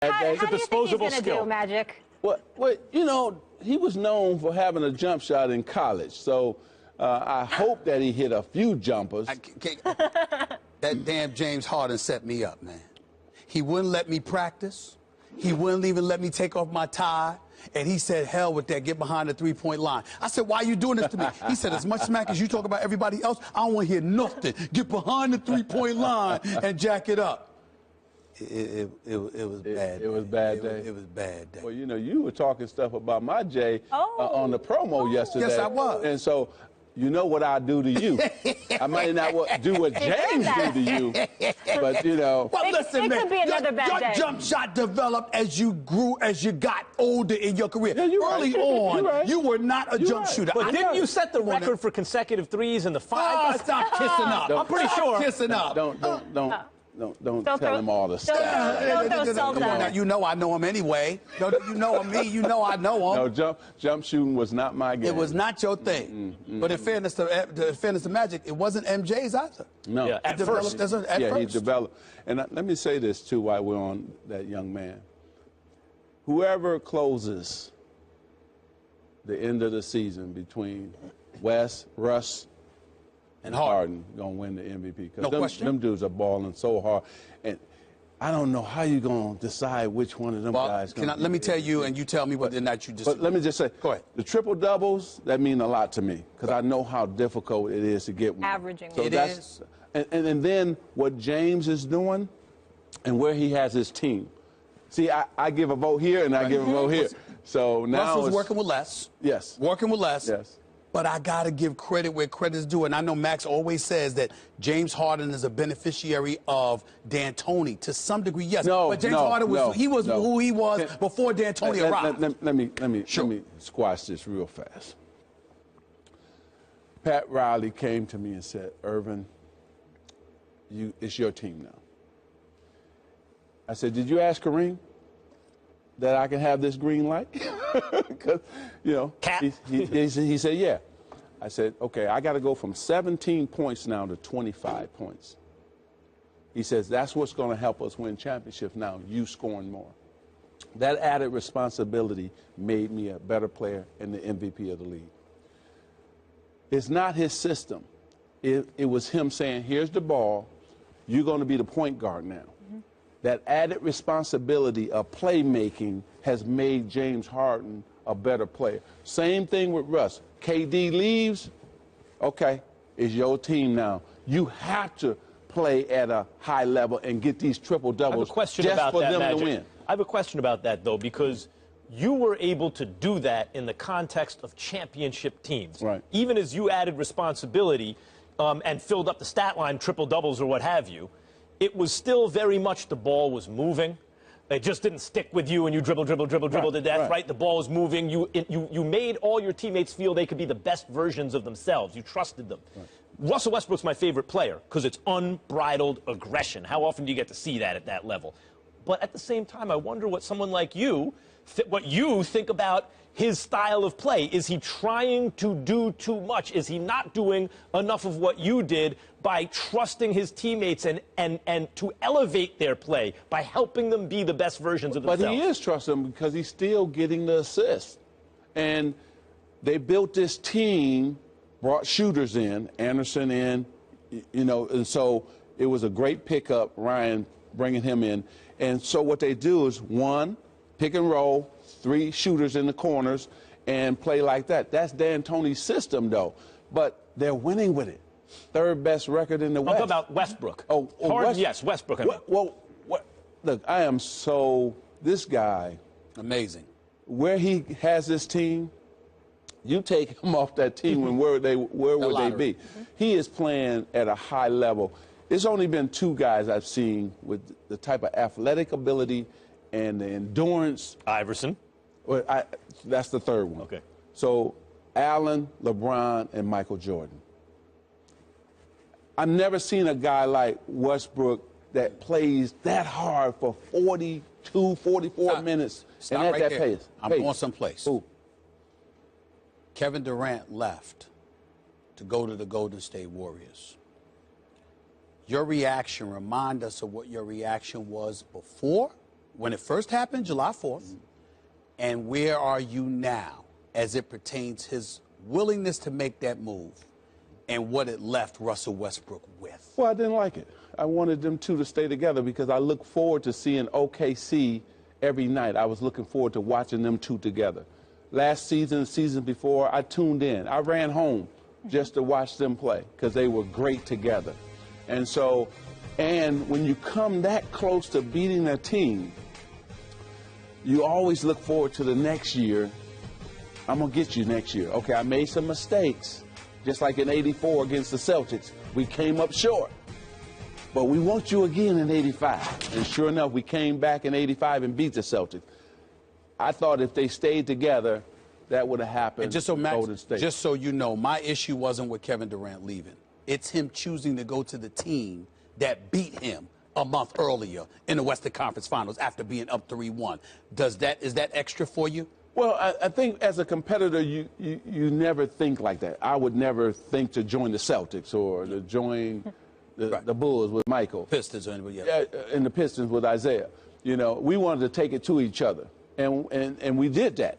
It's a disposable skill. Magic? Well, you know, he was known for having a jump shot in college, so I hope that he hit a few jumpers. That damn James Harden set me up, man. He wouldn't let me practice. He wouldn't even let me take off my tie. And he said, hell with that, get behind the three-point line. I said, why are you doing this to me? He said, as much smack as you talk about everybody else, I don't want to hear nothing. Get behind the three-point line and jack it up. It was bad. It was bad day. It was bad day. Well, you know, you were talking stuff about my Jay on the promo yesterday. Yes, I was. And so, you know what I do to you. I might not do what James do to you, but, you know. Well, listen, it man, could be another bad your day. jump shot developed as you grew, as you got older in your career. Yeah, you're Early right. on, You're right. you were not a jump shooter. But didn't you set the record for consecutive threes in the Oh, five? stop kissing up. I'm pretty sure. Kissing up. Don't tell him all the stuff. Don't throw salt Come on on now, it. you know I know him anyway. You know me, you know I know him. No, jump shooting was not my game. It was not your thing. But in fairness to Magic, it wasn't MJ's either. No. Yeah, at first. He developed. And let me say this, too, while we're on that young man. Whoever closes the end of the season between Russ, and Harden going to win the MVP. Because No question. Them dudes are balling so hard. And I don't know how you're going to decide which one of them guys. Let me tell you, and you tell me whether or not you disagree. But let me just say, go ahead. The triple doubles, that mean a lot to me because I know how difficult it is to get one. Averaging. So it is. And then what James is doing and where he has his team. See, I give a vote here and I give a vote here. So now Russell's working with less. Yes. Working with less. Yes. But I got to give credit where credit is due. And I know Max always says that James Harden is a beneficiary of D'Antoni. To some degree, yes. But James Harden was who he was before D'Antoni arrived. Let me squash this real fast. Pat Riley came to me and said, Irvin, it's your team now. I said, did you ask Kareem that I can have this green light? Because, you know, he said, yeah. I said, okay, I got to go from 17 points now to 25 points. He says, that's what's going to help us win championships now, you scoring more. That added responsibility made me a better player and the MVP of the league. It's not his system. It was him saying, here's the ball, you're going to be the point guard now. That added responsibility of playmaking has made James Harden a better player. Same thing with Russ. KD leaves, okay, it's your team now. You have to play at a high level and get these triple doubles just for them to win. I have a question about that, though, because you were able to do that in the context of championship teams. Right. Even as you added responsibility and filled up the stat line, triple doubles or what have you, it was still very much the ball was moving. It just didn't stick with you and you dribble to death, right? The ball was moving. You made all your teammates feel they could be the best versions of themselves. You trusted them. Right. Russell Westbrook's my favorite player because it's unbridled aggression. How often do you get to see that at that level? But at the same time, I wonder what someone like you, what you think about his style of play. Is he trying to do too much? Is he not doing enough of what you did by trusting his teammates and to elevate their play by helping them be the best versions of themselves? But he is trusting them because he's still getting the assists. And they built this team, brought shooters in, Anderson in, you know, and so it was a great pickup, Ryan bringing him in. And so what they do is, one, pick and roll, 3 shooters in the corners, and play like that. That's D'Antoni's system, though. But they're winning with it. Third best record in the West. I'm talking about Westbrook. Harden, yes, Westbrook. I mean. Look, I am this guy. Amazing. Where he has this team, you take him off that team, and where would they be? He is playing at a high level. There's only been 2 guys I've seen with the type of athletic ability and the endurance. Iverson. Well, that's the third one. Okay. So Allen, LeBron, and Michael Jordan. I've never seen a guy like Westbrook that plays that hard for 42, 44 minutes Stop and at right that there. pace. I'm going someplace. Ooh. Kevin Durant left to go to the Golden State Warriors. Your reaction, remind us of what your reaction was before when it first happened, July 4th, and where are you now as it pertains his willingness to make that move and what it left Russell Westbrook with? Well, I didn't like it. I wanted them two to stay together because I look forward to seeing OKC every night. I was looking forward to watching them two together. Last season, the season before, I tuned in. I ran home just to watch them play because they were great together. And so, and when you come that close to beating a team, you always look forward to the next year. I'm going to get you next year. Okay, I made some mistakes, just like in '84 against the Celtics. We came up short, but we want you again in '85. And sure enough, we came back in '85 and beat the Celtics. I thought if they stayed together, that would have happened. And just so, Max, Golden State. just so you know, my issue wasn't with Kevin Durant leaving. It's him choosing to go to the team that beat him a month earlier in the Western Conference Finals after being up 3-1. Is that extra for you? Well, I think as a competitor, you never think like that. I would never think to join the Celtics or to join the Bulls with Michael. Pistons or anybody else. And the Pistons with Isaiah. You know, we wanted to take it to each other, and we did that.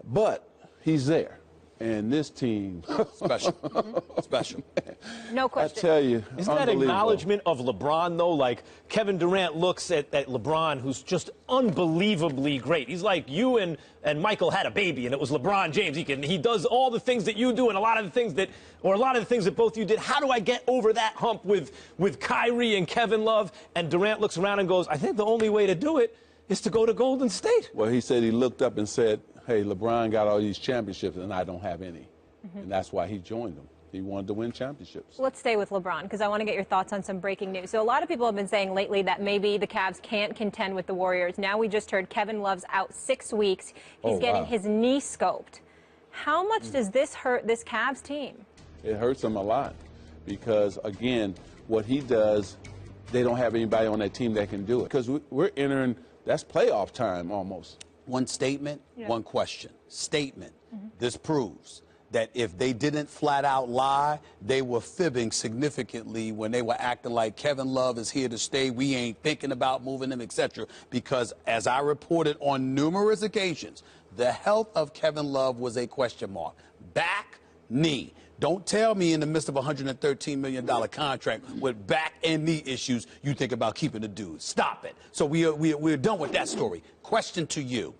But he's there. And this team, special, special. No question. I tell you, isn't that acknowledgement of LeBron though? Like Kevin Durant looks at LeBron, who's just unbelievably great. He's like you and Michael had a baby, and it was LeBron James. He does all the things that you do, and a lot of the things that both you did. How do I get over that hump with Kyrie and Kevin Love? And Durant looks around and goes, I think the only way to do it is to go to Golden State. Well, he said he looked up and said, hey, LeBron got all these championships and I don't have any. And that's why he joined them. He wanted to win championships. Let's stay with LeBron because I want to get your thoughts on some breaking news. So a lot of people have been saying lately that maybe the Cavs can't contend with the Warriors. Now we just heard Kevin Love's out 6 weeks. He's getting his knee scoped. How much does this hurt this Cavs team? It hurts him a lot because, again, what he does, they don't have anybody on that team that can do it. Because we're entering, that's playoff time almost. One statement, one question. Statement. This proves that if they didn't flat out lie, they were fibbing significantly when they were acting like Kevin Love is here to stay, we ain't thinking about moving him, etc. Because as I reported on numerous occasions, the health of Kevin Love was a question mark. Back, knee. Don't tell me in the midst of a $113 million contract with back and knee issues, you think about keeping the dude. Stop it. So we're done with that story. Question to you.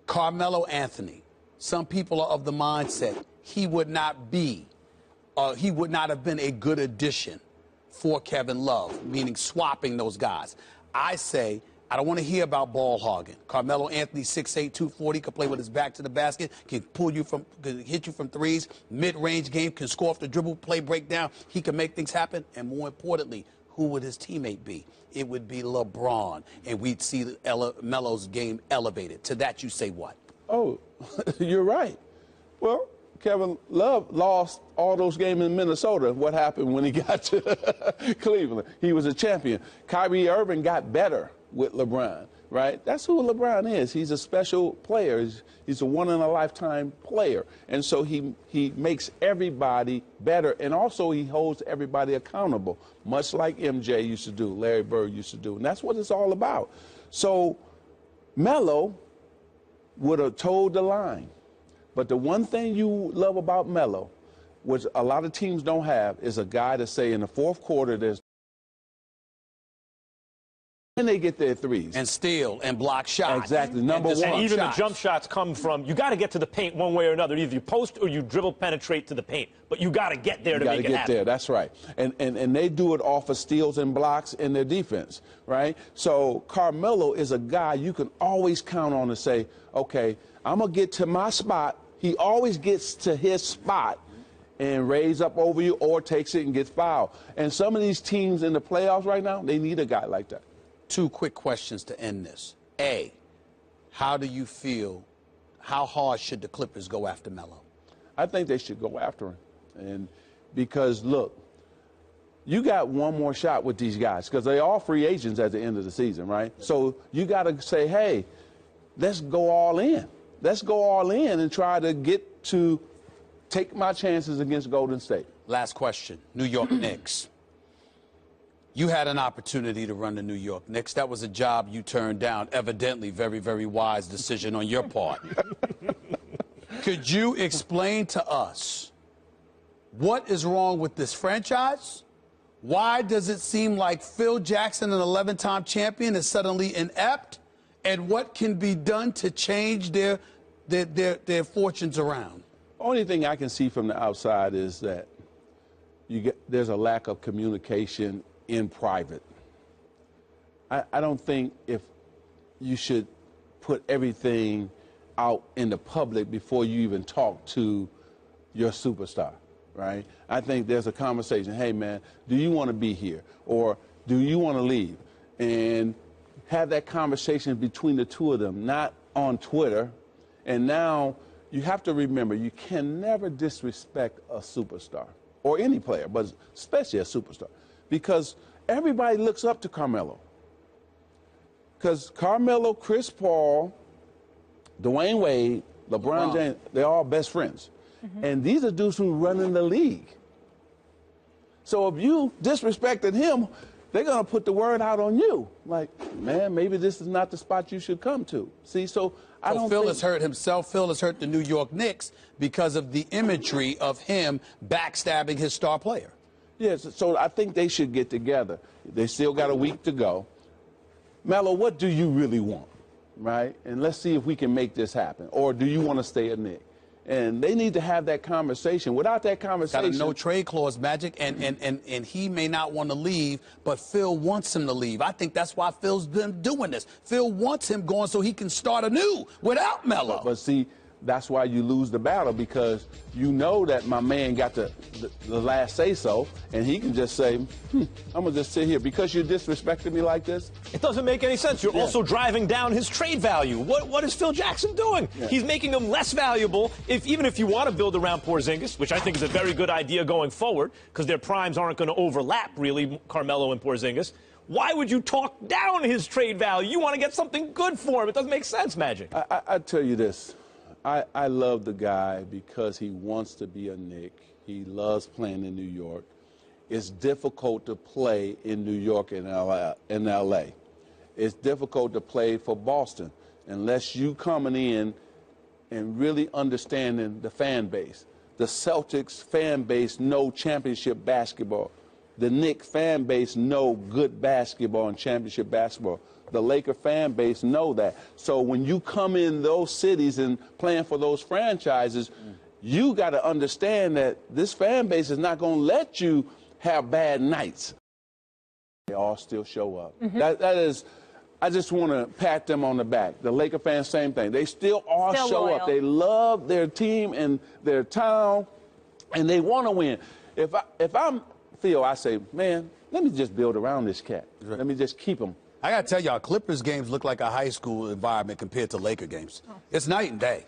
Carmelo Anthony. Some people are of the mindset he would not have been a good addition for Kevin Love, meaning swapping those guys. I say, I don't want to hear about ball hogging. Carmelo Anthony, 6'8", 240, can play with his back to the basket, can hit you from threes, mid-range game, can score off the dribble, play breakdown. He can make things happen. And more importantly, who would his teammate be? It would be LeBron, and we'd see Melo's game elevated. To that, you say what? Oh, you're right. Well, Kevin Love lost all those games in Minnesota. What happened when he got to Cleveland? He was a champion. Kyrie Irving got better with LeBron, right? That's who LeBron is. He's a special player. He's a one-in-a-lifetime player. And so he makes everybody better, and also he holds everybody accountable, much like MJ used to do, Larry Bird used to do. And that's what it's all about. So Melo would have told the line. But the one thing you love about Melo, which a lot of teams don't have, is a guy to say in the fourth quarter there's and they get their threes. And steal and block shots. Exactly. Number one. And even the jump shots come from, you got to get to the paint one way or another. Either you post or you dribble penetrate to the paint. But you got to get there to make it happen. You got to get there. That's right. And they do it off of steals and blocks in their defense, right? So Carmelo is a guy you can always count on to say, okay, I'm going to get to my spot. He always gets to his spot and raise up over you or takes it and gets fouled. And some of these teams in the playoffs right now, they need a guy like that. 2 quick questions to end this. A, how do you feel, how hard should the Clippers go after Melo? I think they should go after him. And because, look, you got one more shot with these guys because they're all free agents at the end of the season, right? So you got to say, hey, let's go all in. Let's go all in and try to get to take my chances against Golden State. Last question. New York Knicks. You had an opportunity to run the New York Knicks. That was a job you turned down. Evidently, very, very wise decision on your part. Could you explain to us what is wrong with this franchise? Why does it seem like Phil Jackson, an 11-time champion, is suddenly inept? And what can be done to change their fortunes around? Only thing I can see from the outside is that there's a lack of communication in private. I don't think if you should put everything out in the public before you even talk to your superstar, right? I think there's a conversation. Hey, man, do you want to be here? Or do you want to leave? And have that conversation between the two of them, not on Twitter. And now you have to remember, you can never disrespect a superstar or any player, but especially a superstar, because everybody looks up to Carmelo. Because Carmelo, Chris Paul, Dwayne Wade, LeBron James, they're all best friends. And these are dudes who run in the league. So if you disrespected him, they're going to put the word out on you. Like, man, maybe this is not the spot you should come to. See, so I don't Phil think... has hurt himself. Phil has hurt the New York Knicks because of the imagery of him backstabbing his star player. Yes, so I think they should get together. They still got a week to go. Melo, what do you really want, right? And let's see if we can make this happen. Or do you want to stay a Knick? And they need to have that conversation. Without that conversation... Got a no-trade clause, Magic, and he may not want to leave, but Phil wants him to leave. I think that's why Phil's been doing this. Phil wants him going so he can start anew without Melo. But see, that's why you lose the battle, because you know that my man got the last say-so, and he can just say, I'm going to just sit here. Because you disrespected me like this? It doesn't make any sense. You're also driving down his trade value. What is Phil Jackson doing? Yeah. He's making him less valuable, even if you want to build around Porzingis, which I think is a very good idea going forward, because their primes aren't going to overlap, really, Carmelo and Porzingis. Why would you talk down his trade value? You want to get something good for him. It doesn't make sense, Magic. I tell you this. I love the guy because he wants to be a Knick. He loves playing in New York. It's difficult to play in New York and LA. It's difficult to play for Boston unless you coming in and really understanding the fan base. The Celtics fan base know championship basketball. The Knicks fan base know good basketball and championship basketball. The Laker fan base know that. So when you come in those cities and playing for those franchises, you got to understand that this fan base is not going to let you have bad nights. They all still show up. That is, I just want to pat them on the back. The Laker fans, same thing. They still all show loyal. up. They love their team and their town, and they want to win. If I'm Phil, I say, man, let me just build around this cat. Let me just keep him. I got to tell y'all, Clippers games look like a high school environment compared to Laker games. It's night and day.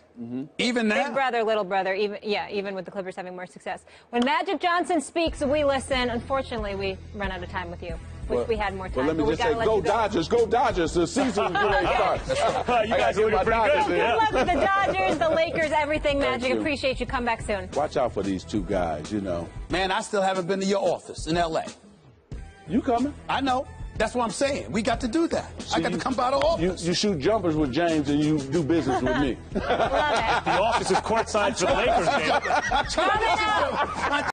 Even now. Big brother, little brother, even with the Clippers having more success. When Magic Johnson speaks, we listen. Unfortunately, we run out of time with you. Wish we had more time. Well, let me just say, go Dodgers, go Dodgers. The season's going to start. You guys are looking pretty good. Good luck with the Dodgers, the Lakers, everything, Magic. you. Appreciate you. Come back soon. Watch out for these two guys, you know. Man, I still haven't been to your office in L.A. You coming? I know. That's what I'm saying. We got to do that. I got to come by the office. You shoot jumpers with James and you do business with me. Love it. The office is courtside for the Lakers game. Coming up.